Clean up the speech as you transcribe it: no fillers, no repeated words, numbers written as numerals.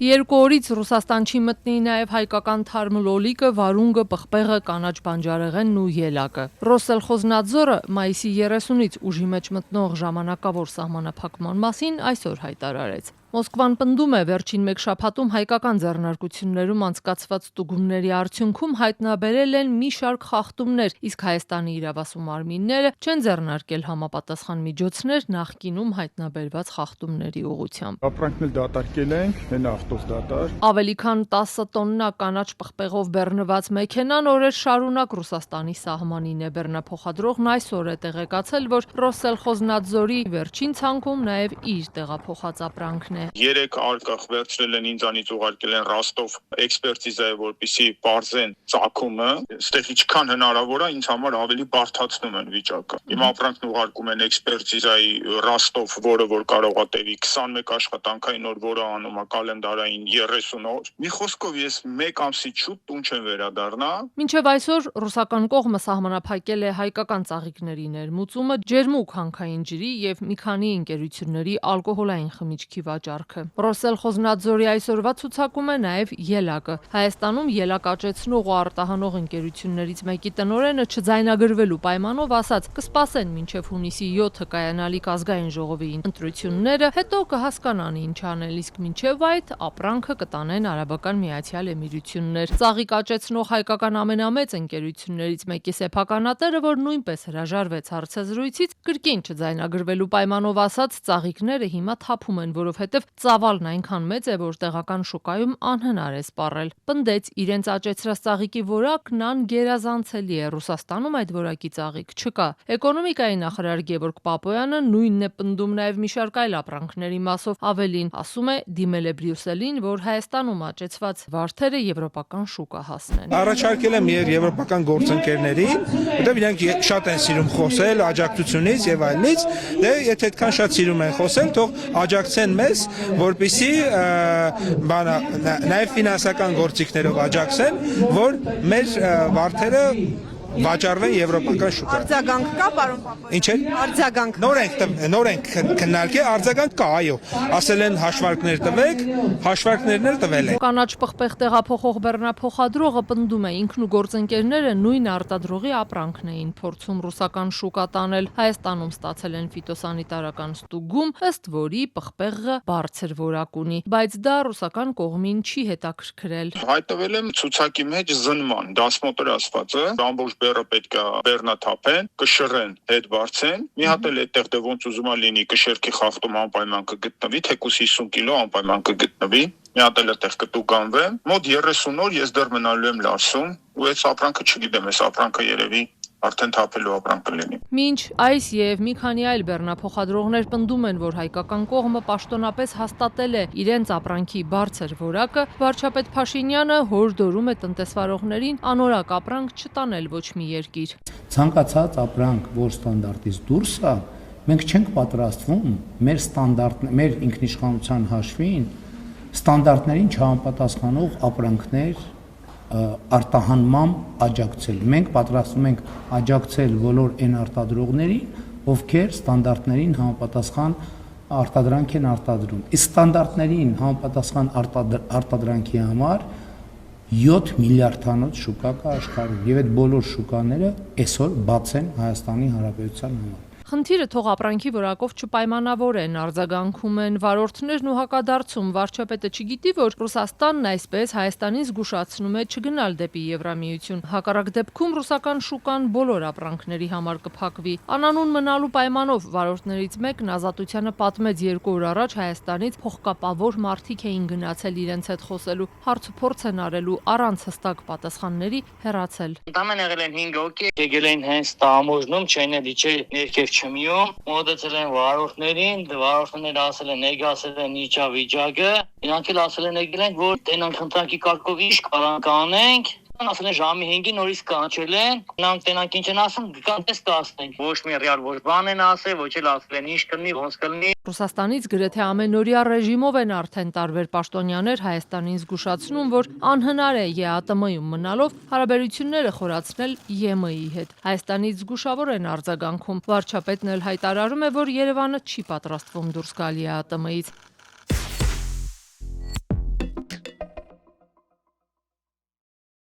Երկու օրից Ռուսաստան չի մտնի նաև հայկական թարմլոլիկը, վարունգը, պղպեղը, կանաչ բանջարեղենն ու ելակը։ Ռոսելխոզնադզորը մայիսի 30-ից ուժի մեջ մտնող ժամանակավոր սահմանափակման մասին այսօր հայտարարեց։ Մոսկվան պնդում է վերջին մեկ շաբաթում հայկական ձեռնարկություններում անցկացված ստուգումների արդյունքում հայտնաբերել են մի շարք խախտումներ, իսկ Հայաստանի իրավասու մարմինները չեն ձեռնարկել համապատասխան միջոցներ նախկինում հայտնաբերված խախտումների ուղղությամբ։ Ապրանքն դատարկել ենք, հենախտով դատար։ Ավելի քան 10 տոննա կանաչ պղպեղով բեռնված մեքենան օրեր շարունակ Ռուսաստանի սահմանին է։ Բեռնափոխադրողն այսօր է տեղեկացել, որ Ռոսելխոզնադզորի վերջին ցանկում նաև իր տեղափոխած ապրանքն է։ 3 արկղ վերցրել են ինձանից ուղարկել են Ռոստով էքսպերտիզայի, որպեսզի բարձեն ծագումը, այստեղ ինչքան հնարավոր է ինձ համար ավելի բարդացնում են վիճակը։ Իմ ապրանքն ուղարկում են էքսպերտիզայի Ռոստով, որը որ կարող է տևի 21 աշխատանքային օր, որը անում է կալենդարային 30 օր։ Մի խոսքով ես 1 ամսից շուտ տուն չեմ վերադառնա։ Մինչև այսօր ռուսական կողմը սահմանափակել է հայկական ծաղիկների ներմուծումը, ջերմուկ հանքային ջրի եւ մի քանի ընկերությունների ալկոհոլային խմիչքի վաճառքը։ Ռոսելխոզնադզորի այսօրվա ցուցակում է նաև ելակը։ Հայաստանում ելակ աճեցնող ու արտահանող ընկերություններից մեկի տնօրենը չձայնագրվելու պայմանով ասաց՝ կսպասեն մինչև հունիսի 7-ը կայանալիք ազգային ժողովի ընտրությունները, հետո կհասկանան ինչ անել, իսկ մինչև այդ ապրանքը կտանեն Արաբական Միացյալ Էմիրություններ։ Ծաղիկ աճեցնող հայկական ամենամեծ ընկերություններից մեկի սեփականատերը, որ նույնպես հրաժարվեց հարցազրույցից, կրկին չձայնագրվելու պայմանով ասաց՝ ծաղիկները հիմա թափում են, որովհետև ծավալն այնքան մեծ է, որ տեղական շուկայում անհնար է սպառել։ Պնդեց, իրենց աճեցրած ծաղիկի որակն անգերազանցելի է, Ռուսաստանում այդ որակի ծաղիկ չկա։ Էկոնոմիկայի նախարար Գևորգ Պապոյանը նույնն է պնդում նաև մի շարք այլ ապրանքների մասով, ավելին ասում է դիմել է Բրյուսելին, որ Հայաստանում աճեցված վարդերը եվրոպական շուկա հասնեն։ Առաջարկել եմ եվրոպական գործընկերներին, որտեղ իրենք շատ են սիրում խոսել աջակցությունից եւ այլնից, դե եթե այդքան շատ սիրում են խոսել, թող աջակցեն մեզ, որպեսզի նաև ֆինանսական գործիքներով աջակցեն, որ մեր վարդերը վաճառվեն եվրոպական շուկա։ Արձագանք կա, պարոն Պապոյան։ Ինչ է։ Արձագանք։ Նոր ենք քննարկել, արձագանք կա, այո։ Ասել են հաշվարկներ տվեք, հաշվարկներն էլ տվել են։ Կանաչ պղպեղ տեղափոխող բեռնափոխադրողը պնդում է, ինքն ու գործընկերները նույն արտադրողի ապրանքն էին փորձում ռուսական շուկա տանել։ Հայաստանում ստացել են ֆիտոսանիտարական ստուգում, ըստ որի պղպեղը բարձր որակ ունի, բայց դա ռուսական կողմին չի հետաքրքրել։ Հայտնվել եմ ցուցակի մեջ զնման, դասմոտոր ասվածը, ամբողջ բեռը պետք է բեռնաթափեն, կշռեն, հետ բարձեն։ Մի հատ էլ այդտեղ դե ոնց ուզում է լինի, կշերքի խախտում անպայման կգտնվի, թեկուզ 50 կիլո անպայման կգտնվի։ Մի հատ էլ այդտեղ կտուկանվեմ։ Մոտ 30 օր ես դեռ մնալու եմ Լարսում, ու այս ապրանքը չգիտեմ, այս ապրանքը երևի արդեն թափելու ապրանք կլինի։ Մինչ այս եւ մի քանի այլ բեռնափոխադրողներ պնդում են, որ հայկական կողմը պաշտոնապես հաստատել է իրենց ապրանքի բարձր որակը, վարչապետ Փաշինյանը հորդորում է տնտեսվարողներին անորակ ապրանք չտանել ոչ մի երկիր։ Ցանկացած ապրանք, որ ստանդարտից դուրս է, մենք չենք պատրաստվում մեր ինքնիշխանության հաշվին ստանդարտներին չհամապատասխանող ապրանքներ արտահանմամբ աջակցել։ Մենք պատրաստվում ենք աջակցել բոլոր այն արտադրողներին, ովքեր ստանդարտներին համապատասխան արտադրանք են արտադրում։ Իսկ ստանդարտներին համապատասխան արտադրանքի համար 7 միլիարդանոց շուկա կա աշխարհում, եւ այդ բոլոր շուկաները այսօր բաց են Հայաստանի Հանրապետության համար։ Խնդիրը թող ապրանքի որակով չպայմանավորեն, արձագանքում են վարորդներն ու հակադարձում։ Վարչապետը չգիտի, որ Ռուսաստանն այսպես Հայաստանին զգուշացնում է չգնալ դեպի Եվրամիություն։ Հակառակ դեպքում ռուսական շուկան բոլոր ապրանքների համար կփակվի։ Անանուն մնալու պայմանով վարորդներից մեկն Ազատությանը պատմեց 2 օր առաջ Հայաստանից փողկապավոր մարդիկ էին գնացել իրենց հետ խոսելու, հարցուփորձ են արելու առանց հստակ պատասխանների հեռացել։ Տաման եղել են 5 հոգի, եկել են հենց տամոժնում, չեն էլի չէ ներքև չմիում, մոտեցել են վարորդներին, վարորդները ասել են եկել են իջա վիճակը, իրանք էլ ասել են եկել են, որ տենանք ընտրակի կարգով ինչ կարող կանենք, ասել են ժամի 5-ին նորից կանչել են, նրանք տենանք ինչ են ասում, գան տես կասնենք, ոչ մի ռեալ ոչ բան են ասել, ոչ էլ ասել են ինչ կլինի, ոնց կլինի։ Ռուսաստանից գրեթե ամենօրյա ռեժիմով են արդեն տարբեր պաշտոնյաներ Հայաստանին զգուշացնում, որ անհնար է ԵԱՏՄ-ում մնալով հարաբերությունները խորացնել ԵՄ-ի հետ։ Հայաստանից զգուշավոր են արձագանքում։ Վարչապետն էլ հայտարարում է, որ Երևանը չի պատրաստվում դուրս գալ ԵԱՏՄ-ից։